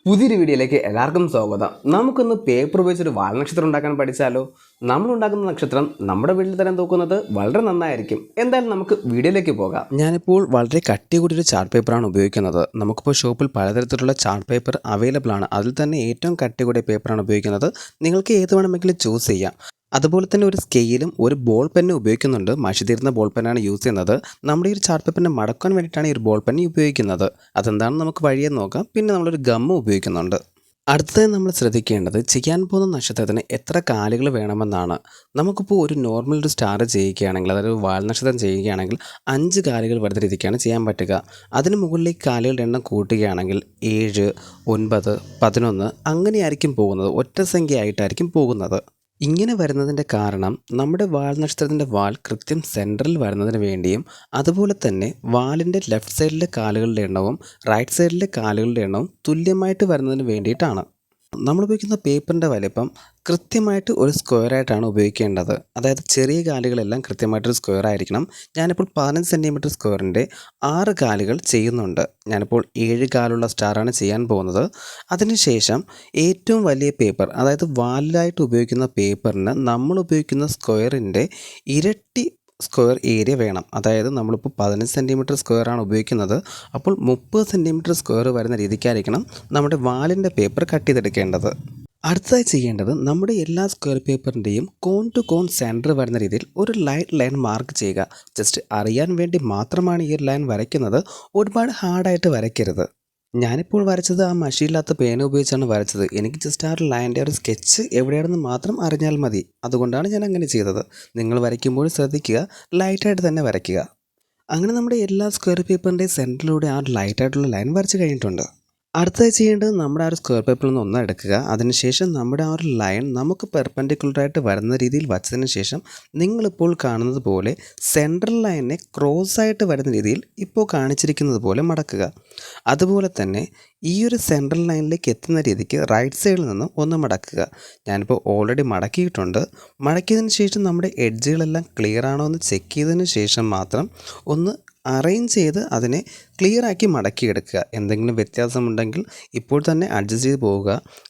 പുതിയൊരു വീഡിയോയിലേക്ക് എല്ലാവർക്കും സ്വാഗതം. നമുക്കൊന്ന് പേപ്പർ ഉപയോഗിച്ചൊരു വാൽനക്ഷത്രം ഉണ്ടാക്കാൻ പഠിച്ചാലോ? നമ്മൾ ഉണ്ടാക്കുന്ന നക്ഷത്രം നമ്മുടെ വീട്ടിൽ തന്നെ തൂക്കുന്നത് വളരെ നന്നായിരിക്കും. എന്തായാലും നമുക്ക് വീഡിയോയിലേക്ക് പോകാം. ഞാനിപ്പോൾ വളരെ കട്ടി കൂടിയൊരു ചാർട്ട് പേപ്പറാണ് ഉപയോഗിക്കുന്നത്. നമുക്കിപ്പോൾ ഷോപ്പിൽ പലതരത്തിലുള്ള ചാർട്ട് പേപ്പർ അവൈലബിൾ ആണ്. അതിൽ തന്നെ ഏറ്റവും കട്ടി കൂടിയ പേപ്പറാണ് ഉപയോഗിക്കുന്നത്. നിങ്ങൾക്ക് ഏത് വേണമെങ്കിലും ചൂസ് ചെയ്യാം. അതുപോലെ തന്നെ ഒരു സ്കെയിലും ഒരു ബോൾ പെന്നും ഉപയോഗിക്കുന്നുണ്ട്. മഷി തീർന്ന ബോൾ പെന്നാണ് യൂസ് ചെയ്യുന്നത്. നമ്മുടെ ഈ ഒരു ചാർട്ട് പേപ്പറിനെ മടക്കാൻ വേണ്ടിയിട്ടാണ് ഈ ഒരു ബോൾ പെൻ ഉപയോഗിക്കുന്നത്. അതെന്താണെന്ന് നമുക്ക് വഴിയെ നോക്കാം. പിന്നെ നമ്മളൊരു ഗമ്മും ഉപയോഗിക്കുന്നുണ്ട്. അടുത്തത് നമ്മൾ ശ്രദ്ധിക്കേണ്ടത് ചെയ്യാൻ പോകുന്ന നക്ഷത്രത്തിന് എത്ര കാലുകൾ വേണമെന്നാണ്. നമുക്കിപ്പോൾ ഒരു നോർമൽ ഒരു സ്റ്റാർ ചെയ്യുകയാണെങ്കിൽ, അതായത് വാൽ നക്ഷത്രം ചെയ്യുകയാണെങ്കിൽ 5 കാലുകൾ വരുന്ന രീതിക്കാണ് ചെയ്യാൻ പറ്റുക. അതിന് മുകളിലേക്ക് കാലുകളുടെ എണ്ണം കൂട്ടുകയാണെങ്കിൽ 7, 9, 11 അങ്ങനെയായിരിക്കും പോകുന്നത്. ഒറ്റ സംഖ്യയായിട്ടായിരിക്കും പോകുന്നത്. ഇങ്ങനെ വരുന്നതിൻ്റെ കാരണം നമ്മുടെ വാൽ നക്ഷത്രത്തിൻ്റെ വാൽ കൃത്യം സെൻറ്ററിൽ വരുന്നതിന് വേണ്ടിയും അതുപോലെ തന്നെ വാലിൻ്റെ ലെഫ്റ്റ് സൈഡിലെ കാലുകളുടെ എണ്ണവും റൈറ്റ് സൈഡിലെ കാലുകളുടെ എണ്ണവും തുല്യമായിട്ട് വരുന്നതിന് വേണ്ടിയിട്ടാണ്. നമ്മൾ ഉപയോഗിക്കുന്ന പേപ്പറിൻ്റെ വലിപ്പം കൃത്യമായിട്ട് ഒരു സ്ക്വയറായിട്ടാണ് ഉപയോഗിക്കേണ്ടത്. അതായത് ചെറിയ കാലുകളെല്ലാം കൃത്യമായിട്ടൊരു സ്ക്വയർ ആയിരിക്കണം. ഞാനിപ്പോൾ 15 സെൻറ്റിമീറ്റർ സ്ക്വയറിൻ്റെ 6 കാലുകൾ ചെയ്യുന്നുണ്ട്. ഞാനിപ്പോൾ 7 കാലുള്ള സ്റ്റാറാണ് ചെയ്യാൻ പോകുന്നത്. അതിനുശേഷം ഏറ്റവും വലിയ പേപ്പർ, അതായത് വാലിലായിട്ട് ഉപയോഗിക്കുന്ന പേപ്പറിന് നമ്മൾ ഉപയോഗിക്കുന്ന സ്ക്വയറിൻ്റെ ഇരട്ടി സ്ക്വയർ ഏരിയ വേണം. അതായത് നമ്മളിപ്പോൾ 15 സെൻറ്റിമീറ്റർ സ്ക്വയറാണ് ഉപയോഗിക്കുന്നത്. അപ്പോൾ 30 സെൻറ്റിമീറ്റർ സ്ക്വയർ വരുന്ന രീതിക്കായിരിക്കണം നമ്മുടെ വാലിൻ്റെ പേപ്പർ കട്ട് ചെയ്തെടുക്കേണ്ടത്. അടുത്തതായി ചെയ്യേണ്ടത് നമ്മുടെ എല്ലാ സ്ക്വയർ പേപ്പറിൻ്റെയും കോൺ ടു കോൺ സെൻറ്റർ വരുന്ന രീതിയിൽ ഒരു ലൈൻ മാർക്ക് ചെയ്യുക. ജസ്റ്റ് അറിയാൻ വേണ്ടി മാത്രമാണ് ഈ ഒരു ലൈൻ വരയ്ക്കുന്നത്. ഒരുപാട് ഹാർഡായിട്ട് വരയ്ക്കരുത്. ഞാനിപ്പോൾ വരച്ചത് ആ മഷിയില്ലാത്ത പേന ഉപയോഗിച്ചാണ് വരച്ചത്. എനിക്ക് ജസ്റ്റ് ആ ഒരു ലൈൻ്റെ ഒരു സ്കെച്ച് എവിടെയാണെന്ന് മാത്രം അറിഞ്ഞാൽ മതി. അതുകൊണ്ടാണ് ഞാൻ അങ്ങനെ ചെയ്തത്. നിങ്ങൾ വരയ്ക്കുമ്പോൾ ശ്രദ്ധിക്കുക, ലൈറ്റായിട്ട് തന്നെ വരയ്ക്കുക. അങ്ങനെ നമ്മുടെ എല്ലാ സ്ക്വയർ പേപ്പറിൻ്റെയും സെൻറ്ററിലൂടെ ആ ഒരു ലൈറ്റായിട്ടുള്ള ലൈൻ വരച്ച് കഴിഞ്ഞിട്ടുണ്ട്. അടുത്തതായി ചെയ്യേണ്ടത് നമ്മുടെ ആ ഒരു സ്ക്വയർ പേപ്പറിൽ നിന്ന് ഒന്ന് എടുക്കുക. അതിനുശേഷം നമ്മുടെ ആ ഒരു ലൈൻ നമുക്ക് പെർപെൻഡിക്കുലറായിട്ട് വരുന്ന രീതിയിൽ വച്ചതിന് ശേഷം നിങ്ങളിപ്പോൾ കാണുന്നത് പോലെ സെൻട്രൽ ലൈനെ ക്രോസ് ആയിട്ട് വരുന്ന രീതിയിൽ ഇപ്പോൾ കാണിച്ചിരിക്കുന്നത് പോലെ മടക്കുക. അതുപോലെ തന്നെ ഈ ഒരു സെൻട്രൽ ലൈനിലേക്ക് എത്തുന്ന രീതിക്ക് റൈറ്റ് സൈഡിൽ നിന്ന് ഒന്ന് മടക്കുക. ഞാനിപ്പോൾ ഓൾറെഡി മടക്കിയിട്ടുണ്ട്. മടക്കിയതിന് ശേഷം നമ്മുടെ എഡ്ജുകളെല്ലാം ക്ലിയർ ആണോ എന്ന് ചെക്ക് ചെയ്തതിന് ശേഷം മാത്രം ഒന്ന് അറേഞ്ച് ചെയ്ത് അതിനെ ക്ലിയറാക്കി മടക്കിയെടുക്കുക. എന്തെങ്കിലും വ്യത്യാസമുണ്ടെങ്കിൽ ഇപ്പോൾ തന്നെ അഡ്ജസ്റ്റ് ചെയ്ത് പോവുക.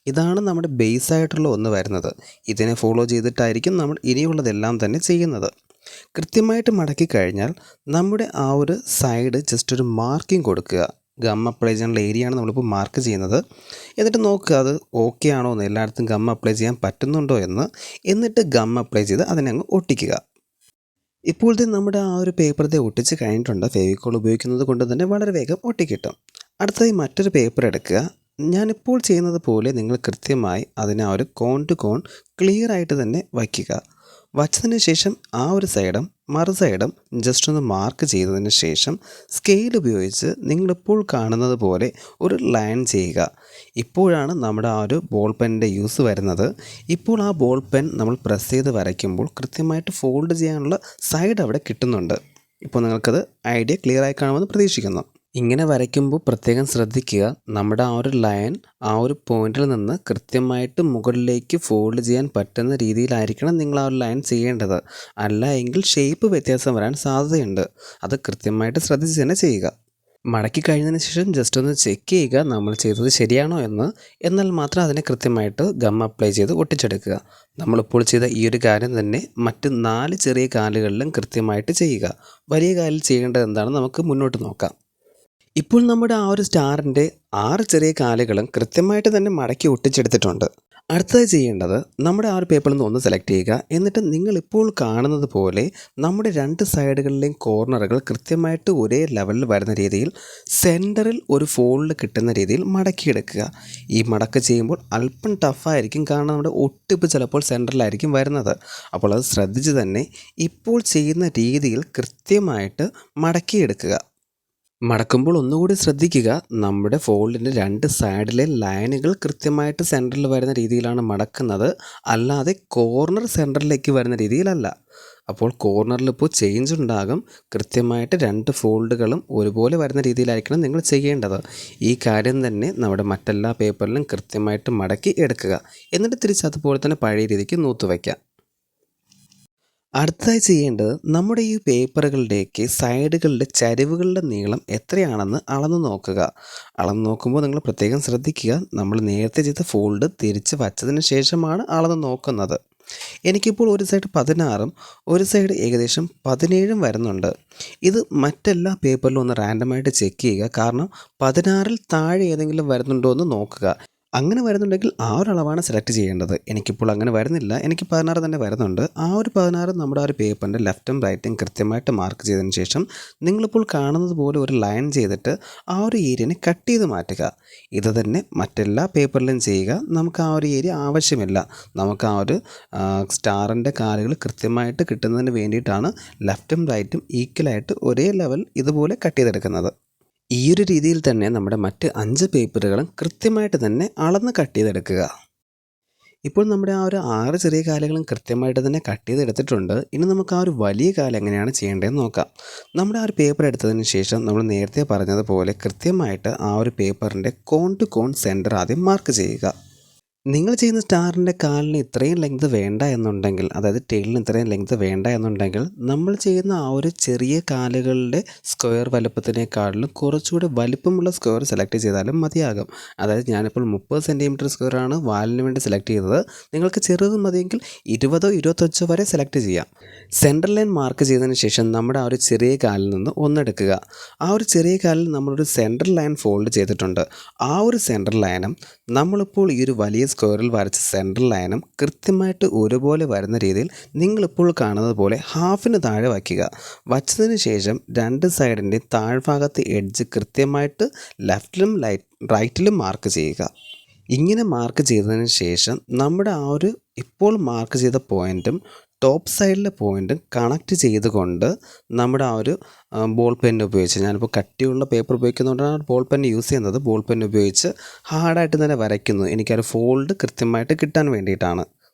ഇതാണ് നമ്മുടെ ബേസ് ആയിട്ടുള്ള ഒന്ന് വരുന്നത്. ഇതിനെ ഫോളോ ചെയ്തിട്ടായിരിക്കും നമ്മൾ ഇനിയുള്ളതെല്ലാം തന്നെ ചെയ്യുന്നത്. കൃത്യമായിട്ട് മടക്കി കഴിഞ്ഞാൽ നമ്മുടെ ആ ഒരു സൈഡ് ജസ്റ്റ് ഒരു മാർക്കിംഗ് കൊടുക്കുക. ഗം അപ്ലൈ ചെയ്യാനുള്ള ഏരിയയാണ് നമ്മളിപ്പോൾ മാർക്ക് ചെയ്യുന്നത്. എന്നിട്ട് നോക്കുക അത് ഓക്കെ ആണോ എന്ന്, എല്ലായിടത്തും ഗം അപ്ലൈ ചെയ്യാൻ പറ്റുന്നുണ്ടോ എന്ന്. എന്നിട്ട് ഗം അപ്ലൈ ചെയ്ത് അതിനെ അങ്ങ് ഒട്ടിക്കുക. ഇപ്പോഴത്തെ നമ്മുടെ ആ ഒരു പേപ്പർ ഒട്ടിച്ച് കഴിഞ്ഞിട്ടുണ്ട്. ഫെവിക്കോൾ ഉപയോഗിക്കുന്നത് കൊണ്ട് തന്നെ വളരെ വേഗം ഒട്ടിക്കിട്ടും. അടുത്തതായി മറ്റൊരു പേപ്പർ എടുക്കുക. ഞാനിപ്പോൾ ചെയ്യുന്നത് പോലെ നിങ്ങൾ കൃത്യമായി അതിനെ ആ ഒരു കോൺ ടു കോൺ ക്ലിയർ ആയിട്ട് തന്നെ വയ്ക്കുക. വച്ചതിന് ശേഷം ആ ഒരു സൈഡും മറു സൈഡും ജസ്റ്റ് ഒന്ന് മാർക്ക് ചെയ്തതിന് ശേഷം സ്കെയിൽ ഉപയോഗിച്ച് നിങ്ങളിപ്പോൾ കാണുന്നത് പോലെ ഒരു ലൈൻ ചെയ്യുക. ഇപ്പോഴാണ് നമ്മുടെ ആ ഒരു ബോൾ പെന്നിൻ്റെ യൂസ് വരുന്നത്. ഇപ്പോൾ ആ ബോൾ പെൻ നമ്മൾ പ്രസ് ചെയ്ത് വരയ്ക്കുമ്പോൾ കൃത്യമായിട്ട് ഫോൾഡ് ചെയ്യാനുള്ള സൈഡ് അവിടെ കിട്ടുന്നുണ്ട്. ഇപ്പോൾ നിങ്ങൾക്കത് ഐഡിയ ക്ലിയർ ആയി കാണുമെന്ന് പ്രതീക്ഷിക്കുന്നു. ഇങ്ങനെ വരയ്ക്കുമ്പോൾ പ്രത്യേകം ശ്രദ്ധിക്കുക, നമ്മുടെ ആ ഒരു ലൈൻ ആ ഒരു പോയിന്റിൽ നിന്ന് കൃത്യമായിട്ട് മുകളിലേക്ക് ഫോൾഡ് ചെയ്യാൻ പറ്റുന്ന രീതിയിലായിരിക്കണം നിങ്ങൾ ആ ഒരു ലൈൻ ചെയ്യേണ്ടത്. അല്ല എങ്കിൽ ഷേപ്പ് വ്യത്യാസം വരാൻ സാധ്യതയുണ്ട്. അത് കൃത്യമായിട്ട് ശ്രദ്ധിച്ച് തന്നെ ചെയ്യുക. മടക്കി കഴിഞ്ഞതിന് ശേഷം ജസ്റ്റ് ഒന്ന് ചെക്ക് ചെയ്യുക നമ്മൾ ചെയ്തത് ശരിയാണോ എന്ന്. എന്നാൽ മാത്രം അതിനെ കൃത്യമായിട്ട് ഗം അപ്ലൈ ചെയ്ത് ഒട്ടിച്ചെടുക്കുക. നമ്മളിപ്പോൾ ചെയ്ത ഈ ഒരു കാര്യം തന്നെ മറ്റ് 4 ചെറിയ കാലുകളിലും കൃത്യമായിട്ട് ചെയ്യുക. വലിയ കാലിൽ ചെയ്യേണ്ടത് എന്താണെന്ന് നമുക്ക് മുന്നോട്ട് നോക്കാം. ഇപ്പോൾ നമ്മുടെ ആ ഒരു സ്റ്റാറിൻ്റെ 6 ചെറിയ കാലുകളും കൃത്യമായിട്ട് തന്നെ മടക്കി ഒട്ടിച്ചെടുത്തിട്ടുണ്ട്. അടുത്തത് ചെയ്യേണ്ടത് നമ്മുടെ ആ ഒരു പേപ്പറിൽ നിന്ന് ഒന്ന് സെലക്ട് ചെയ്യുക. എന്നിട്ട് നിങ്ങളിപ്പോൾ കാണുന്നത് പോലെ നമ്മുടെ 2 സൈഡുകളിലെയും കോർണറുകൾ കൃത്യമായിട്ട് ഒരേ ലെവലിൽ വരുന്ന രീതിയിൽ സെൻറ്ററിൽ ഒരു ഫോൾഡ് കിട്ടുന്ന രീതിയിൽ മടക്കിയെടുക്കുക. ഈ മടക്ക് ചെയ്യുമ്പോൾ അല്പം ടഫായിരിക്കും, കാരണം നമ്മുടെ ഒട്ടിപ്പ് ചിലപ്പോൾ സെൻറ്ററിലായിരിക്കും വരുന്നത്. അപ്പോൾ അത് ശ്രദ്ധിച്ച് തന്നെ ഇപ്പോൾ ചെയ്യുന്ന രീതിയിൽ കൃത്യമായിട്ട് മടക്കിയെടുക്കുക. മടക്കുമ്പോൾ ഒന്നുകൂടി ശ്രദ്ധിക്കുക, നമ്മുടെ ഫോൾഡിൻ്റെ 2 സൈഡിലെ ലൈനുകൾ കൃത്യമായിട്ട് സെൻറ്ററിൽ വരുന്ന രീതിയിലാണ് മടക്കുന്നത്, അല്ലാതെ കോർണർ സെൻറ്ററിലേക്ക് വരുന്ന രീതിയിലല്ല. അപ്പോൾ കോർണറിൽ ഇപ്പോൾ ചേഞ്ച് ഉണ്ടാകും. കൃത്യമായിട്ട് 2 ഫോൾഡുകളും ഒരുപോലെ വരുന്ന രീതിയിലായിരിക്കണം നിങ്ങൾ ചെയ്യേണ്ടത്. ഈ കാര്യം തന്നെ നമ്മുടെ മറ്റെല്ലാ പേപ്പറിലും കൃത്യമായിട്ട് മടക്കി എടുക്കുക. എന്നിട്ട് തിരിച്ച് അതുപോലെ തന്നെ പഴയ രീതിക്ക് നൂത്ത് വയ്ക്കാം. അടുത്തതായി ചെയ്യേണ്ടത് നമ്മുടെ ഈ പേപ്പറുകളുടെയൊക്കെ സൈഡുകളുടെ ചരിവുകളുടെ നീളം എത്രയാണെന്ന് അളന്ന് നോക്കുക. അളന്ന് നോക്കുമ്പോൾ നിങ്ങൾ പ്രത്യേകം ശ്രദ്ധിക്കുക, നമ്മൾ നേരത്തെ ചെയ്ത ഫോൾഡ് തിരിച്ച് വച്ചതിന് ശേഷമാണ് അളന്ന് നോക്കുന്നത്. എനിക്കിപ്പോൾ ഒരു സൈഡ് 16ഉം ഒരു സൈഡ് ഏകദേശം 17ഉം വരുന്നുണ്ട്. ഇത് മറ്റെല്ലാ പേപ്പറിലും ഒന്ന് റാൻഡമായിട്ട് ചെക്ക് ചെയ്യുക. കാരണം 16ൽ താഴെ ഏതെങ്കിലും വരുന്നുണ്ടോ എന്ന് നോക്കുക. അങ്ങനെ വരുന്നുണ്ടെങ്കിൽ ആ ഒരു അളവാണ് സെലക്ട് ചെയ്യേണ്ടത്. എനിക്കിപ്പോൾ അങ്ങനെ വരുന്നില്ല, എനിക്ക് 16 തന്നെ വരുന്നുണ്ട്. ആ ഒരു 16 നമ്മുടെ ആ ഒരു പേപ്പറിൻ്റെ ലെഫ്റ്റും റൈറ്റും കൃത്യമായിട്ട് മാർക്ക് ചെയ്തതിന് ശേഷം നിങ്ങളിപ്പോൾ കാണുന്നത് പോലെ ഒരു ലൈൻ ചെയ്തിട്ട് ആ ഒരു ഏരിയനെ കട്ട് ചെയ്ത് മാറ്റുക. ഇത് തന്നെ മറ്റെല്ലാ പേപ്പറിലും ചെയ്യുക. നമുക്ക് ആ ഒരു ഏരിയ ആവശ്യമില്ല. നമുക്ക് ആ ഒരു സ്റ്റാറിൻ്റെ കാലുകൾ കൃത്യമായിട്ട് കിട്ടുന്നതിന് വേണ്ടിയിട്ടാണ് ലെഫ്റ്റും റൈറ്റും ഈക്വലായിട്ട് ഒരേ ലെവൽ ഇതുപോലെ കട്ട് ചെയ്തെടുക്കുന്നത്. ഈ ഒരു രീതിയിൽ തന്നെ നമ്മുടെ മറ്റ് 5 പേപ്പറുകളും കൃത്യമായിട്ട് തന്നെ അളന്ന് കട്ട് ചെയ്തെടുക്കുക. ഇപ്പോൾ നമ്മുടെ ആ ഒരു 6 ചെറിയ കാലുകളും കൃത്യമായിട്ട് തന്നെ കട്ട് ചെയ്തെടുത്തിട്ടുണ്ട്. ഇനി നമുക്ക് ആ ഒരു വലിയ കാലം എങ്ങനെയാണ് ചെയ്യേണ്ടതെന്ന് നോക്കാം. നമ്മുടെ ആ ഒരു പേപ്പർ എടുത്തതിന് ശേഷം നമ്മൾ നേരത്തെ പറഞ്ഞതുപോലെ കൃത്യമായിട്ട് ആ ഒരു പേപ്പറിൻ്റെ കോൺ ടു കോൺ സെൻറ്റർ ആദ്യം മാർക്ക് ചെയ്യുക. നിങ്ങൾ ചെയ്യുന്ന സ്റ്റാറിൻ്റെ കാലിന് ഇത്രയും ലെങ്ത് വേണ്ട എന്നുണ്ടെങ്കിൽ, അതായത് ടെയിലിന് ഇത്രയും ലെങ്ത് വേണ്ട എന്നുണ്ടെങ്കിൽ, നമ്മൾ ചെയ്യുന്ന ആ ഒരു ചെറിയ കാലുകളുടെ സ്ക്വയർ വലുപ്പത്തിനേക്കാളിലും കുറച്ചുകൂടി വലിപ്പമുള്ള സ്ക്വയർ സെലക്ട് ചെയ്താലും മതിയാകും. അതായത് ഞാനിപ്പോൾ 30 സെൻറ്റിമീറ്റർ സ്ക്വയറാണ് വാലിന് വേണ്ടി സെലക്ട് ചെയ്തത്. നിങ്ങൾക്ക് ചെറുത് മതിയെങ്കിൽ 20 25 വരെ സെലക്ട് ചെയ്യാം. സെൻറ്റർ ലൈൻ മാർക്ക് ചെയ്തതിന് ശേഷം നമ്മുടെ ആ ഒരു ചെറിയ കാലിൽ നിന്ന് ഒന്നെടുക്കുക. ആ ഒരു ചെറിയ കാലിൽ നമ്മളൊരു സെൻറ്റർ ലൈൻ ഫോൾഡ് ചെയ്തിട്ടുണ്ട്. ആ ഒരു സെൻറ്റർ ലൈനും നമ്മളിപ്പോൾ ഈ ഒരു വലിയ സ്ക്വയറിൽ വരച്ച സെൻട്രൽ ലൈനും കൃത്യമായിട്ട് ഒരുപോലെ വരുന്ന രീതിയിൽ നിങ്ങളിപ്പോൾ കാണുന്നത് പോലെ ഹാഫിന് താഴെ വയ്ക്കുക. വച്ചതിന് ശേഷം രണ്ട് സൈഡിൻ്റെ താഴ്ഭാഗത്തെ എഡ്ജ് കൃത്യമായിട്ട് ലെഫ്റ്റിലും റൈറ്റിലും മാർക്ക് ചെയ്യുക. ഇങ്ങനെ മാർക്ക് ചെയ്തതിന് ശേഷം നമ്മുടെ ആ ഒരു ഇപ്പോൾ മാർക്ക് ചെയ്ത പോയിൻറ്റും ടോപ്പ് സൈഡിലെ പോയിൻറ്റും കണക്റ്റ് ചെയ്തുകൊണ്ട് നമ്മുടെ ആ ഒരു ബോൾ പെൻ ഉപയോഗിച്ച്, ഞാനിപ്പോൾ കട്ടിയുള്ള പേപ്പർ ഉപയോഗിക്കുന്നതുകൊണ്ടാണ് ബോൾ പെൻ യൂസ് ചെയ്യുന്നത്, ബോൾ പെൻ ഉപയോഗിച്ച് ഹാർഡായിട്ട് തന്നെ വരയ്ക്കുന്നു. എനിക്കൊരു ഫോൾഡ് കൃത്യമായിട്ട് കിട്ടാൻ വേണ്ടിയിട്ടാണ്.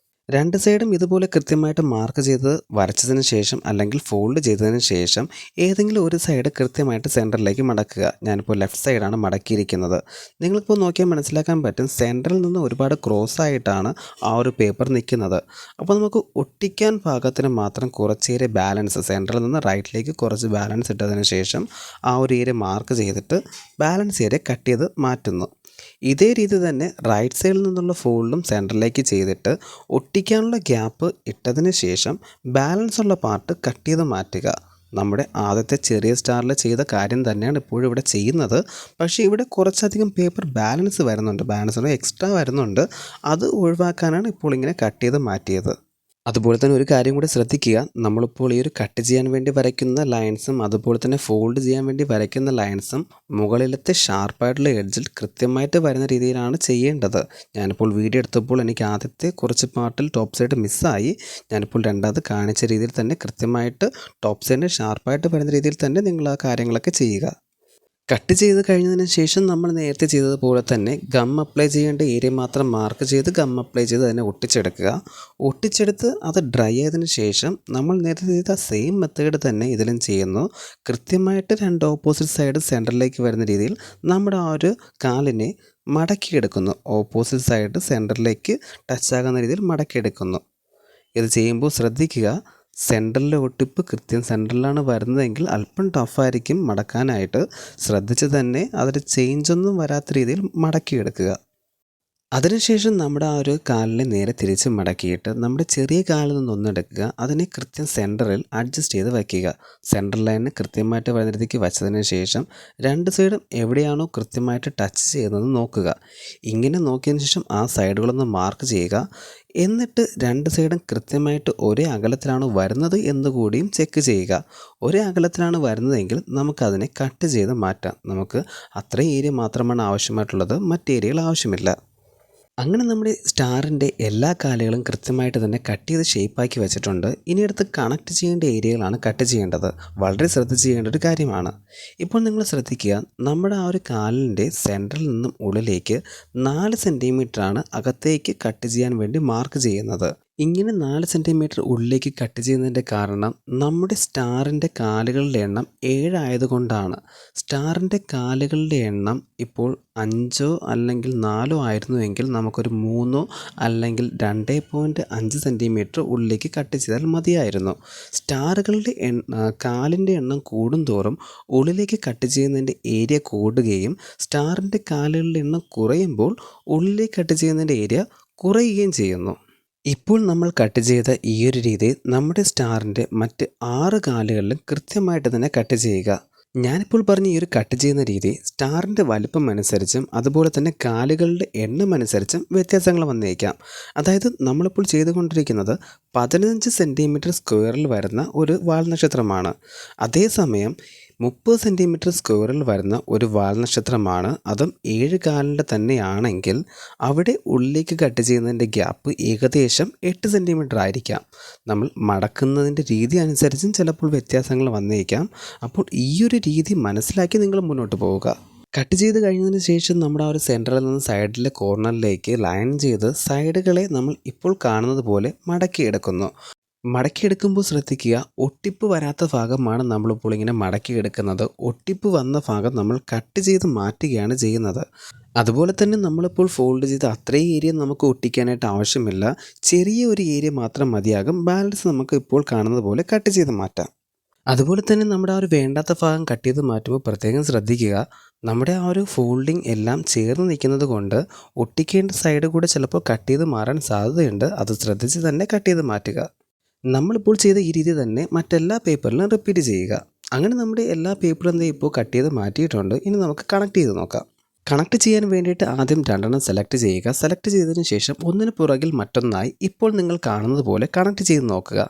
രണ്ട് സൈഡും ഇതുപോലെ കൃത്യമായിട്ട് മാർക്ക് ചെയ്ത് വരച്ചതിന് ശേഷം അല്ലെങ്കിൽ ഫോൾഡ് ചെയ്തതിന് ശേഷം ഏതെങ്കിലും ഒരു സൈഡ് കൃത്യമായിട്ട് സെൻറ്ററിലേക്ക് മടക്കുക. ഞാനിപ്പോൾ ലെഫ്റ്റ് സൈഡാണ് മടക്കിയിരിക്കുന്നത്. നിങ്ങളിപ്പോൾ നോക്കിയാൽ മനസ്സിലാക്കാൻ പറ്റും, സെൻറ്ററിൽ നിന്ന് ഒരുപാട് ക്രോസ് ആയിട്ടാണ് ആ ഒരു പേപ്പർ നിൽക്കുന്നത്. അപ്പോൾ നമുക്ക് ഒട്ടിക്കാൻ പാകത്തിന് മാത്രം കുറച്ചേറെ ബാലൻസ്, സെൻറ്ററിൽ നിന്ന് റൈറ്റിലേക്ക് കുറച്ച് ബാലൻസ് ഇട്ടതിന് ശേഷം ആ ഒരു ഏരിയ മാർക്ക് ചെയ്തിട്ട് ബാലൻസ് ഏരിയ കട്ട് ചെയ്ത് മാറ്റുന്നു. ഇതേ രീതി തന്നെ റൈറ്റ് സൈഡിൽ നിന്നുള്ള ഫോൾഡും സെൻറ്ററിലേക്ക് ചെയ്തിട്ട് ഒട്ടിക്കാനുള്ള ഗ്യാപ്പ് ഇട്ടതിന് ശേഷം ബാലൻസ് ഉള്ള പാർട്ട് കട്ട് ചെയ്ത് മാറ്റുക. നമ്മുടെ ആദ്യത്തെ ചെറിയ സ്റ്റാറിൽ ചെയ്ത കാര്യം തന്നെയാണ് ഇപ്പോഴും ഇവിടെ ചെയ്യുന്നത്. പക്ഷേ ഇവിടെ കുറച്ചധികം പേപ്പർ ബാലൻസ് വരുന്നുണ്ട്, ബാലൻസ് എക്സ്ട്രാ വരുന്നുണ്ട്. അത് ഒഴിവാക്കാനാണ് ഇപ്പോൾ ഇങ്ങനെ കട്ട് ചെയ്ത് മാറ്റിയത്. അതുപോലെ തന്നെ ഒരു കാര്യം കൂടി ശ്രദ്ധിക്കുക, നമ്മളിപ്പോൾ ഈ ഒരു കട്ട് ചെയ്യാൻ വേണ്ടി വരയ്ക്കുന്ന ലൈൻസും അതുപോലെ തന്നെ ഫോൾഡ് ചെയ്യാൻ വേണ്ടി വരയ്ക്കുന്ന ലൈൻസും മുകളിലത്തെ ഷാർപ്പായിട്ടുള്ള എഡ്ജിൽ കൃത്യമായിട്ട് വരുന്ന രീതിയിലാണ് ചെയ്യേണ്ടത്. ഞാനിപ്പോൾ വീഡിയോ എടുത്തപ്പോൾ എനിക്ക് ആദ്യത്തെ കുറച്ച് പാർട്ടിൽ ടോപ്പ് സൈഡ് മിസ്സായി. ഞാനിപ്പോൾ രണ്ടാമത് കാണിച്ച രീതിയിൽ തന്നെ കൃത്യമായിട്ട് ടോപ്പ് സൈഡിന് ഷാർപ്പായിട്ട് വരുന്ന രീതിയിൽ തന്നെ നിങ്ങൾ ആ കാര്യങ്ങളൊക്കെ ചെയ്യുക. കട്ട് ചെയ്ത് കഴിഞ്ഞതിന് ശേഷം നമ്മൾ നേരത്തെ ചെയ്തതുപോലെ തന്നെ ഗം അപ്ലൈ ചെയ്യേണ്ട ഏരിയ മാത്രം മാർക്ക് ചെയ്ത് ഗം അപ്ലൈ ചെയ്ത് അതിനെ ഒട്ടിച്ചെടുക്കുക. ഒട്ടിച്ചെടുത്ത് അത് ഡ്രൈ ആയതിനു ശേഷം നമ്മൾ നേരത്തെ ചെയ്ത സെയിം മെത്തേഡ് തന്നെ ഇതിലും ചെയ്യുന്നു. കൃത്യമായിട്ട് രണ്ട് ഓപ്പോസിറ്റ് സൈഡ് സെൻറ്ററിലേക്ക് വരുന്ന രീതിയിൽ നമ്മുടെ ആ ഒരു കാലിനെ മടക്കിയെടുക്കുന്നു. ഓപ്പോസിറ്റ് സൈഡ് സെൻറ്ററിലേക്ക് ടച്ച് ആകുന്ന രീതിയിൽ മടക്കിയെടുക്കുന്നു. ഇത് ചെയ്യുമ്പോൾ ശ്രദ്ധിക്കുക, സെൻറ്ററിലെ ഒട്ടിപ്പ് കൃത്യം സെൻറ്ററിലാണ് വരുന്നതെങ്കിൽ അല്പം ടഫായിരിക്കും മടക്കാനായിട്ട്. ശ്രദ്ധിച്ച് തന്നെ അതിൽ ചേഞ്ചൊന്നും വരാത്ത രീതിയിൽ മടക്കിയെടുക്കുക. അതിനുശേഷം നമ്മുടെ ആ ഒരു കാലിനെ നേരെ തിരിച്ച് മടക്കിയിട്ട് നമ്മുടെ ചെറിയ കാലിൽ നിന്ന് ഒന്നെടുക്കുക, അതിനെ കൃത്യം സെൻറ്ററിൽ അഡ്ജസ്റ്റ് ചെയ്ത് വയ്ക്കുക. സെൻറ്റർ ലൈനിന് കൃത്യമായിട്ട് വരുന്ന രീതിക്ക് വച്ചതിന് ശേഷം രണ്ട് സൈഡും എവിടെയാണോ കൃത്യമായിട്ട് ടച്ച് ചെയ്യുന്നത് നോക്കുക. ഇങ്ങനെ നോക്കിയതിന് ശേഷം ആ സൈഡുകളൊന്ന് മാർക്ക് ചെയ്യുക. എന്നിട്ട് രണ്ട് സൈഡും കൃത്യമായിട്ട് ഒരേ അകലത്തിലാണ് വരുന്നത് എന്ന് കൂടിയും ചെക്ക് ചെയ്യുക. ഒരേ അകലത്തിലാണ് വരുന്നതെങ്കിൽ നമുക്കതിനെ കട്ട് ചെയ്ത് മാറ്റാം. നമുക്ക് അത്രയും ഏരിയ മാത്രമാണ് ആവശ്യമായിട്ടുള്ളത്, മറ്റ് ഏരിയകൾ ആവശ്യമില്ല. അങ്ങനെ നമ്മുടെ സ്റ്റാറിൻ്റെ എല്ലാ കാലുകളും കൃത്യമായിട്ട് തന്നെ കട്ട് ചെയ്ത് ഷേപ്പാക്കി വെച്ചിട്ടുണ്ട്. ഇനി അടുത്ത് കണക്ട് ചെയ്യേണ്ട ഏരിയകളാണ് കട്ട് ചെയ്യേണ്ടത്. വളരെ ശ്രദ്ധിച്ച് ചെയ്യേണ്ട ഒരു കാര്യമാണ്. ഇപ്പോൾ നിങ്ങൾ ശ്രദ്ധിക്കുക, നമ്മുടെ ആ ഒരു കാലിൻ്റെ സെൻറ്ററിൽ നിന്നും ഉള്ളിലേക്ക് 4 സെൻറ്റിമീറ്ററാണ് അകത്തേക്ക് കട്ട് ചെയ്യാൻ വേണ്ടി മാർക്ക് ചെയ്യുന്നത്. ഇങ്ങനെ 4 സെൻറ്റിമീറ്റർ ഉള്ളിലേക്ക് കട്ട് ചെയ്യുന്നതിൻ്റെ കാരണം നമ്മുടെ സ്റ്റാറിൻ്റെ കാലുകളുടെ എണ്ണം 7 ആയതുകൊണ്ടാണ്. സ്റ്റാറിൻ്റെ കാലുകളുടെ എണ്ണം ഇപ്പോൾ 5 അല്ലെങ്കിൽ 4 ആയിരുന്നുവെങ്കിൽ നമുക്കൊരു 3 അല്ലെങ്കിൽ 2.5 സെൻറ്റിമീറ്റർ ഉള്ളിലേക്ക് കട്ട് ചെയ്താൽ മതിയായിരുന്നു. സ്റ്റാറുകളുടെ കാലിൻ്റെ എണ്ണം കൂടുന്തോറും ഉള്ളിലേക്ക് കട്ട് ചെയ്യുന്നതിൻ്റെ ഏരിയ കൂടുകയും സ്റ്റാറിൻ്റെ കാലുകളുടെ എണ്ണം കുറയുമ്പോൾ ഉള്ളിലേക്ക് കട്ട് ചെയ്യുന്നതിൻ്റെ ഏരിയ കുറയുകയും ചെയ്യുന്നു. ഇപ്പോൾ നമ്മൾ കട്ട് ചെയ്ത ഈ ഒരു രീതി നമ്മുടെ സ്റ്റാറിൻ്റെ മറ്റ് 6 കാലുകളിലും കൃത്യമായിട്ട് തന്നെ കട്ട് ചെയ്യുക. ഞാനിപ്പോൾ പറഞ്ഞ ഈ ഒരു കട്ട് ചെയ്യുന്ന രീതി സ്റ്റാറിൻ്റെ വലിപ്പം അനുസരിച്ചും അതുപോലെ തന്നെ കാലുകളുടെ എണ്ണം അനുസരിച്ചും വ്യത്യാസങ്ങൾ വന്നേക്കാം. അതായത് നമ്മളിപ്പോൾ ചെയ്തുകൊണ്ടിരിക്കുന്നത് 15 സെൻറ്റിമീറ്റർ സ്ക്വയറിൽ വരുന്ന ഒരു വാൽനക്ഷത്രമാണ്. അതേസമയം 30 സെൻറ്റിമീറ്റർ സ്ക്വയറിൽ വരുന്ന ഒരു വാൽനക്ഷത്രമാണ്, അതും 7 കാലിൻ്റെ തന്നെയാണെങ്കിൽ അവിടെ ഉള്ളിലേക്ക് കട്ട് ചെയ്യുന്നതിൻ്റെ ഗ്യാപ്പ് ഏകദേശം 8 സെൻറ്റിമീറ്റർ ആയിരിക്കാം. നമ്മൾ മടക്കുന്നതിൻ്റെ രീതി അനുസരിച്ചും ചിലപ്പോൾ വ്യത്യാസങ്ങൾ വന്നേക്കാം. അപ്പോൾ ഈ ഒരു രീതി മനസ്സിലാക്കി നിങ്ങൾ മുന്നോട്ട് പോവുക. കട്ട് ചെയ്ത് കഴിഞ്ഞതിന് ശേഷം നമ്മുടെ ആ ഒരു സെൻറ്ററിൽ നിന്ന് സൈഡിലെ കോർണറിലേക്ക് ലൈൻ ചെയ്ത് സൈഡുകളെ നമ്മൾ ഇപ്പോൾ കാണുന്നത് പോലെ മടക്കിയെടുക്കുന്നു. മടക്കിയെടുക്കുമ്പോൾ ശ്രദ്ധിക്കുക, ഒട്ടിപ്പ് വരാത്ത ഭാഗമാണ് നമ്മളിപ്പോൾ ഇങ്ങനെ മടക്കിയെടുക്കുന്നത്. ഒട്ടിപ്പ് വന്ന ഭാഗം നമ്മൾ കട്ട് ചെയ്ത് മാറ്റുകയാണ് ചെയ്യുന്നത്. അതുപോലെ തന്നെ നമ്മളിപ്പോൾ ഫോൾഡ് ചെയ്ത് അത്രയും ഏരിയ നമുക്ക് ഒട്ടിക്കാനായിട്ട് ആവശ്യമില്ല. ചെറിയ ഒരു ഏരിയ മാത്രം മതിയാകും. ബാലൻസ് നമുക്ക് ഇപ്പോൾ കാണുന്നത് പോലെ കട്ട് ചെയ്ത് മാറ്റാം. അതുപോലെ തന്നെ നമ്മുടെ ആ ഒരു വേണ്ടാത്ത ഭാഗം കട്ട് ചെയ്ത് മാറ്റുമ്പോൾ പ്രത്യേകം ശ്രദ്ധിക്കുക, നമ്മുടെ ആ ഒരു ഫോൾഡിങ് എല്ലാം ചേർന്ന് നിൽക്കുന്നത് കൊണ്ട് ഒട്ടിക്കേണ്ട സൈഡ് കൂടെ ചിലപ്പോൾ കട്ട് ചെയ്ത് മാറാൻ സാധ്യതയുണ്ട്. അത് ശ്രദ്ധിച്ച് തന്നെ കട്ട് ചെയ്ത് മാറ്റുക. നമ്മളിപ്പോൾ ചെയ്ത ഈ രീതി തന്നെ മറ്റെല്ലാ പേപ്പറിലും റിപ്പീറ്റ് ചെയ്യുക. അങ്ങനെ നമ്മുടെ എല്ലാ പേപ്പറും ഇപ്പോൾ കട്ട് ചെയ്ത് മാറ്റിയിട്ടുണ്ട്. ഇനി നമുക്ക് കണക്ട് ചെയ്ത് നോക്കാം. കണക്ട് ചെയ്യാൻ വേണ്ടിയിട്ട് ആദ്യം 2 സെലക്ട് ചെയ്യുക. സെലക്ട് ചെയ്തതിന് ശേഷം ഒന്നിന് പുറകിൽ മറ്റൊന്നായി ഇപ്പോൾ നിങ്ങൾ കാണുന്നത് പോലെ കണക്ട് ചെയ്ത് നോക്കുക.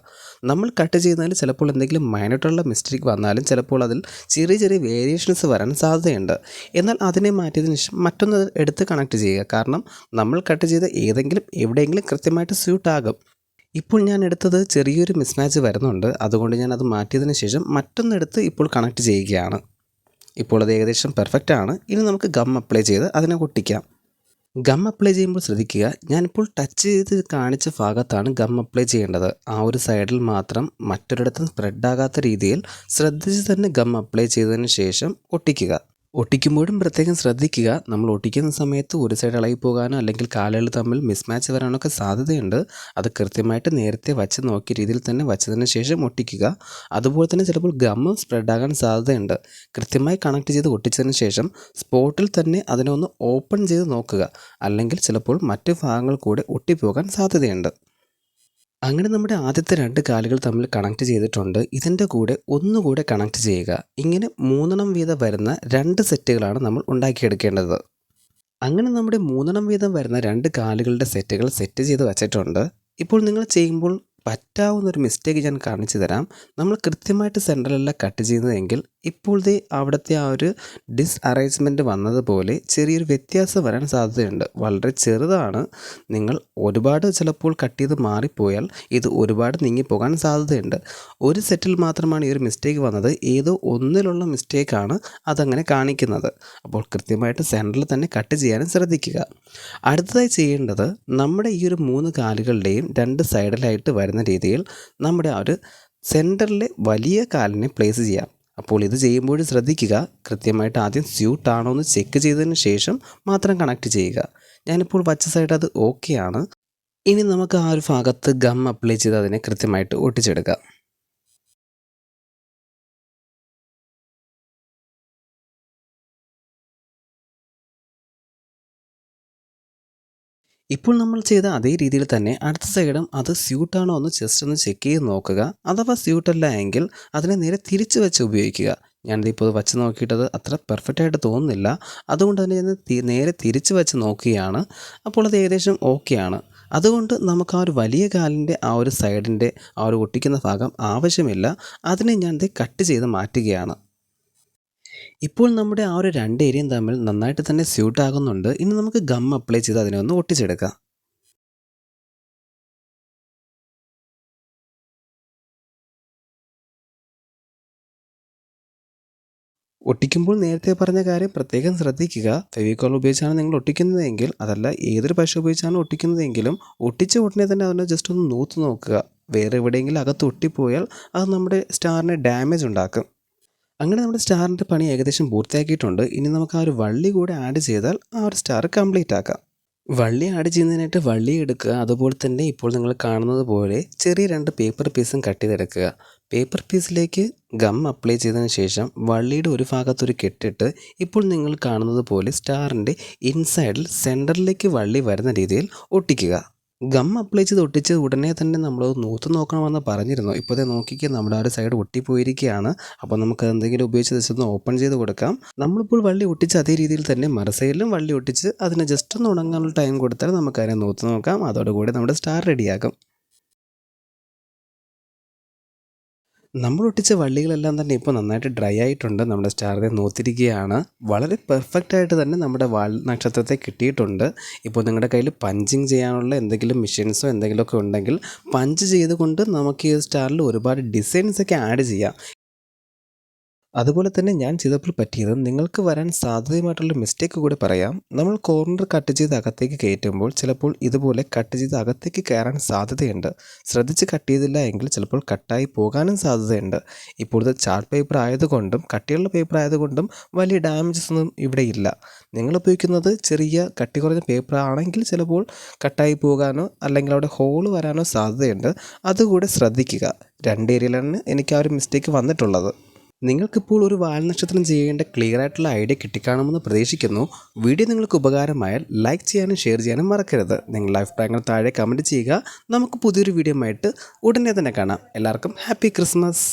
നമ്മൾ കട്ട് ചെയ്യുന്നതിൽ ചിലപ്പോൾ എന്തെങ്കിലും മൈനറായിട്ടുള്ള മിസ്റ്റേക്ക് വന്നാലും ചിലപ്പോൾ അതിൽ ചെറിയ ചെറിയ വേരിയേഷൻസ് വരാൻ സാധ്യതയുണ്ട്. എന്നാൽ അതിനെ മാറ്റിയതിന് ശേഷം മറ്റൊന്ന് എടുത്ത് കണക്ട് ചെയ്യുക. കാരണം നമ്മൾ കട്ട് ചെയ്ത ഏതെങ്കിലും എവിടെയെങ്കിലും കൃത്യമായിട്ട് സ്യൂട്ട് ആകും. ഇപ്പോൾ ഞാൻ എടുത്തത് ചെറിയൊരു മിസ്മാച്ച് വരുന്നുണ്ട്. അതുകൊണ്ട് ഞാൻ അത് മാറ്റിയതിന് ശേഷം മറ്റൊന്നെടുത്ത് ഇപ്പോൾ കണക്ട് ചെയ്യുകയാണ്. ഇപ്പോൾ അത് ഏകദേശം പെർഫെക്റ്റ് ആണ്. ഇനി നമുക്ക് ഗം അപ്ലൈ ചെയ്ത് അതിനെ ഒട്ടിക്കാം. ഗം അപ്ലൈ ചെയ്യുമ്പോൾ ശ്രദ്ധിക്കുക, ഞാനിപ്പോൾ ടച്ച് ചെയ്ത് കാണിച്ച ഭാഗത്താണ് ഗം അപ്ലൈ ചെയ്യേണ്ടത്. ആ ഒരു സൈഡിൽ മാത്രം മറ്റൊരിടത്തും സ്പ്രെഡ് ആകാത്ത രീതിയിൽ ശ്രദ്ധിച്ച് തന്നെ ഗം അപ്ലൈ ചെയ്തതിന് ശേഷം ഒട്ടിക്കുക. ഒട്ടിക്കുമ്പോഴും പ്രത്യേകം ശ്രദ്ധിക്കുക, നമ്മൾ ഒട്ടിക്കുന്ന സമയത്ത് ഒരു സൈഡ് ഇളകി പോകാനോ അല്ലെങ്കിൽ കാലുകൾ തമ്മിൽ മിസ്മാച്ച് വരാനോ ഒക്കെ സാധ്യതയുണ്ട്. അത് കൃത്യമായിട്ട് നേരത്തെ വച്ച് നോക്കിയ രീതിയിൽ തന്നെ വച്ചതിന് ശേഷം ഒട്ടിക്കുക. അതുപോലെ തന്നെ ചിലപ്പോൾ ഗമ്മും സ്പ്രെഡാകാൻ സാധ്യതയുണ്ട്. കൃത്യമായി കണക്ട് ചെയ്ത് ഒട്ടിച്ചതിന് ശേഷം സ്പോട്ടിൽ തന്നെ അതിനെ ഒന്ന് ഓപ്പൺ ചെയ്ത് നോക്കുക. അല്ലെങ്കിൽ ചിലപ്പോൾ മറ്റ് ഭാഗങ്ങൾ കൂടെ ഒട്ടിപ്പോകാൻ സാധ്യതയുണ്ട്. അങ്ങനെ നമ്മുടെ ആദ്യത്തെ 2 കാലുകൾ തമ്മിൽ കണക്ട് ചെയ്തിട്ടുണ്ട്. ഇതിൻ്റെ കൂടെ ഒന്നുകൂടെ കണക്ട് ചെയ്യുക. ഇങ്ങനെ 3 വീതം വരുന്ന 2 സെറ്റുകളാണ് നമ്മൾ ഉണ്ടാക്കിയെടുക്കേണ്ടത്. അങ്ങനെ നമ്മുടെ 3 വീതം വരുന്ന 2 കാലുകളുടെ സെറ്റുകൾ സെറ്റ് ചെയ്ത് വച്ചിട്ടുണ്ട്. ഇപ്പോൾ നിങ്ങൾ ചെയ്യുമ്പോൾ പറ്റാവുന്നൊരു മിസ്റ്റേക്ക് ഞാൻ കാണിച്ചു തരാം. നമ്മൾ കൃത്യമായിട്ട് സെൻറ്ററിലല്ല കട്ട് ചെയ്യുന്നതെങ്കിൽ ഇപ്പോൾ അവിടുത്തെ ആ ഒരു ഡിസ്അറേഞ്ച്മെൻറ്റ് വന്നതുപോലെ ചെറിയൊരു വ്യത്യാസം വരാൻ സാധ്യതയുണ്ട്. വളരെ ചെറുതാണ്. നിങ്ങൾ ഒരുപാട് ചിലപ്പോൾ കട്ട് ചെയ്ത് മാറിപ്പോയാൽ ഇത് ഒരുപാട് നീങ്ങിപ്പോകാൻ സാധ്യതയുണ്ട്. ഒരു സെറ്റിൽ മാത്രമാണ് ഈ ഒരു മിസ്റ്റേക്ക് വന്നത്. ഏതോ ഒന്നിലുള്ള മിസ്റ്റേക്കാണ് അതങ്ങനെ കാണിക്കുന്നത്. അപ്പോൾ കൃത്യമായിട്ട് സെൻറ്ററിൽ തന്നെ കട്ട് ചെയ്യാനും ശ്രദ്ധിക്കുക. അടുത്തതായി ചെയ്യേണ്ടത്, നമ്മുടെ ഈ ഒരു 3 കാലുകളുടെയും 2 സൈഡിലായിട്ട് വരുന്ന രീതിയിൽ നമ്മുടെ ആ ഒരു സെൻറ്ററിലെ വലിയ കാലിനെ പ്ലേസ് ചെയ്യാം. അപ്പോൾ ഇത് ചെയ്യുമ്പോൾ ശ്രദ്ധിക്കുക, കൃത്യമായിട്ട് ആദ്യം സ്യൂട്ട് ആണോ എന്ന് ചെക്ക് ചെയ്തതിന് ശേഷം മാത്രം കണക്ട് ചെയ്യുക. ഞാനിപ്പോൾ വച്ച സൈഡ് അത് ഓക്കെ ആണ്. ഇനി നമുക്ക് ആ ഒരു ഭാഗത്ത് ഗം അപ്ലൈ ചെയ്ത് അതിനെ കൃത്യമായിട്ട് ഒട്ടിച്ചെടുക്കാം. ഇപ്പോൾ നമ്മൾ ചെയ്ത അതേ രീതിയിൽ തന്നെ അടുത്ത സൈഡും അത് സ്യൂട്ടാണോ എന്ന് ജസ്റ്റ് ഒന്ന് ചെക്ക് ചെയ്ത് നോക്കുക. അഥവാ സ്യൂട്ടല്ല എങ്കിൽ അതിനെ നേരെ തിരിച്ച് വെച്ച് ഉപയോഗിക്കുക. ഞാനിതിപ്പോൾ വച്ച് നോക്കിയിട്ടത് അത്ര പെർഫെക്റ്റായിട്ട് തോന്നുന്നില്ല. അതുകൊണ്ട് തന്നെ ഞാൻ നേരെ തിരിച്ച് വെച്ച് നോക്കുകയാണ്. അപ്പോൾ അത് ഏകദേശം ഓക്കെയാണ്. അതുകൊണ്ട് നമുക്ക് ആ ഒരു വലിയ കാലിൻ്റെ ആ ഒരു സൈഡിൻ്റെ ആ ഒരു ഒട്ടിക്കുന്ന ഭാഗം ആവശ്യമില്ല. അതിനെ ഞാൻ കട്ട് ചെയ്ത് മാറ്റുകയാണ്. ഇപ്പോൾ നമ്മുടെ ആ ഒരു 2 ഏരിയയും തമ്മിൽ നന്നായിട്ട് തന്നെ സ്യൂട്ട് ആകുന്നുണ്ട്. ഇനി നമുക്ക് ഗം അപ്ലൈ ചെയ്ത് അതിനെ ഒന്ന് ഒട്ടിച്ചെടുക്കാം. ഒട്ടിക്കുമ്പോൾ നേരത്തെ പറഞ്ഞ കാര്യം പ്രത്യേകം ശ്രദ്ധിക്കുക. ഫെവിക്കോൾ ഉപയോഗിച്ചാണ് നിങ്ങൾ ഒട്ടിക്കുന്നതെങ്കിൽ, അതല്ല ഏതൊരു പശ ഉപയോഗിച്ചാണ് ഒട്ടിക്കുന്നതെങ്കിലും ഒട്ടിച്ച ഉടനെ തന്നെ അതിനെ ജസ്റ്റ് ഒന്ന് നൂത്ത് നോക്കുക. വേറെ എവിടെയെങ്കിലും അകത്ത് ഒട്ടിപ്പോയാൽ അത് നമ്മുടെ സ്റ്റാറിന് ഡാമേജ് ഉണ്ടാക്കും. അങ്ങനെ നമ്മുടെ സ്റ്റാറിൻ്റെ പണി ഏകദേശം പൂർത്തിയാക്കിയിട്ടുണ്ട്. ഇനി നമുക്ക് ആ ഒരു വള്ളി കൂടെ ആഡ് ചെയ്താൽ ആ ഒരു സ്റ്റാർ കംപ്ലീറ്റ് ആക്കാം. വള്ളി ആഡ് ചെയ്യുന്നതിനായിട്ട് വള്ളി എടുക്കുക. അതുപോലെ തന്നെ ഇപ്പോൾ നിങ്ങൾ കാണുന്നത് പോലെ ചെറിയ 2 പേപ്പർ പീസും കട്ട് ചെയ്തെടുക്കുക. പേപ്പർ പീസിലേക്ക് ഗം അപ്ലൈ ചെയ്തതിന് ശേഷം വള്ളിയുടെ ഒരു ഭാഗത്തൊരു കെട്ടിട്ട് ഇപ്പോൾ നിങ്ങൾ കാണുന്നത് പോലെ സ്റ്റാറിൻ്റെ ഇൻസൈഡിൽ സെൻറ്ററിലേക്ക് വള്ളി വരുന്ന രീതിയിൽ ഒട്ടിക്കുക. ഗം അപ്ലൈ ചെയ്ത് ഒട്ടിച്ച് ഉടനെ തന്നെ നമ്മൾ നൂത്ത് നോക്കണമെന്ന് പറഞ്ഞിരുന്നു. ഇപ്പോഴത്തെ നോക്കിക്കുക, നമ്മുടെ ആ ഒരു സൈഡ് ഒട്ടിപ്പോയിരിക്കുകയാണ്. അപ്പോൾ നമുക്ക് എന്തെങ്കിലും ഉപയോഗിച്ച് ജസ്റ്റ് ഒന്ന് ഓപ്പൺ ചെയ്ത് കൊടുക്കാം. നമ്മളിപ്പോൾ വള്ളി ഒട്ടിച്ച് അതേ രീതിയിൽ തന്നെ മറുസൈഡിലും വള്ളി ഒട്ടിച്ച് അതിനെ ജസ്റ്റ് ഒന്ന് ഉണങ്ങാനുള്ള ടൈം കൊടുത്താൽ നമുക്കതിനെ നൂത്ത് നോക്കാം. അതോടുകൂടി നമ്മുടെ സ്റ്റാർ റെഡിയാകും. നമ്മൾ ഒട്ടിച്ച വള്ളികളെല്ലാം തന്നെ ഇപ്പോൾ നന്നായിട്ട് ഡ്രൈ ആയിട്ടുണ്ട്. നമ്മുടെ സ്റ്റാറിനെ നൂത്തിരിക്കുകയാണ്. വളരെ പെർഫെക്റ്റ് ആയിട്ട് തന്നെ നമ്മുടെ വാൽ നക്ഷത്രത്തെ കിട്ടിയിട്ടുണ്ട്. ഇപ്പോൾ നിങ്ങളുടെ കയ്യിൽ പഞ്ചിങ് ചെയ്യാനുള്ള എന്തെങ്കിലും മെഷീൻസോ എന്തെങ്കിലുമൊക്കെ ഉണ്ടെങ്കിൽ പഞ്ച് ചെയ്തുകൊണ്ട് നമുക്ക് ഈ സ്റ്റാറിൽ ഒരുപാട് ഡിസൈൻസൊക്കെ ആഡ് ചെയ്യാം. അതുപോലെ തന്നെ ഞാൻ ചെയ്തപ്പോൾ പറ്റിയത് നിങ്ങൾക്ക് വരാൻ സാധ്യതയുമായിട്ടുള്ള മിസ്റ്റേക്ക് കൂടി പറയാം. നമ്മൾ കോർണർ കട്ട് ചെയ്ത് അകത്തേക്ക് കയറ്റുമ്പോൾ ചിലപ്പോൾ ഇതുപോലെ കട്ട് ചെയ്ത് അകത്തേക്ക് കയറാൻ സാധ്യതയുണ്ട്. ശ്രദ്ധിച്ച് കട്ട് ചെയ്തില്ല എങ്കിൽ ചിലപ്പോൾ കട്ടായി പോകാനും സാധ്യതയുണ്ട്. ഇപ്പോഴത്തെ ചാർട്ട് പേപ്പർ ആയതുകൊണ്ടും കട്ടിയുള്ള പേപ്പർ ആയതുകൊണ്ടും വലിയ ഡാമേജസ് ഒന്നും ഇവിടെ ഇല്ല. നിങ്ങൾ ഉപയോഗിക്കുന്നത് ചെറിയ കട്ടി കുറഞ്ഞ പേപ്പർ ആണെങ്കിൽ ചിലപ്പോൾ കട്ടായി പോകാനോ അല്ലെങ്കിൽ അവിടെ ഹോൾ വരാനോ സാധ്യതയുണ്ട്. അതുകൂടെ ശ്രദ്ധിക്കുക. 2 ഏരിയയിലാണ് എനിക്ക് ആ ഒരു മിസ്റ്റേക്ക് വന്നിട്ടുള്ളത്. നിങ്ങൾക്കിപ്പോൾ ഒരു വാൽനക്ഷത്രം ചെയ്യേണ്ട ക്ലിയർ ആയിട്ടുള്ള ഐഡിയ കിട്ടിക്കാണുമെന്ന് പ്രതീക്ഷിക്കുന്നു. വീഡിയോ നിങ്ങൾക്ക് ഉപകാരമായാൽ ലൈക്ക് ചെയ്യാനും ഷെയർ ചെയ്യാനും മറക്കരുത്. നിങ്ങളുടെ അഭിപ്രായങ്ങൾ താഴെ കമൻറ്റ് ചെയ്യുക. നമുക്ക് പുതിയൊരു വീഡിയോ ആയിട്ട് ഉടനെ തന്നെ കാണാം. എല്ലാവർക്കും ഹാപ്പി ക്രിസ്മസ്.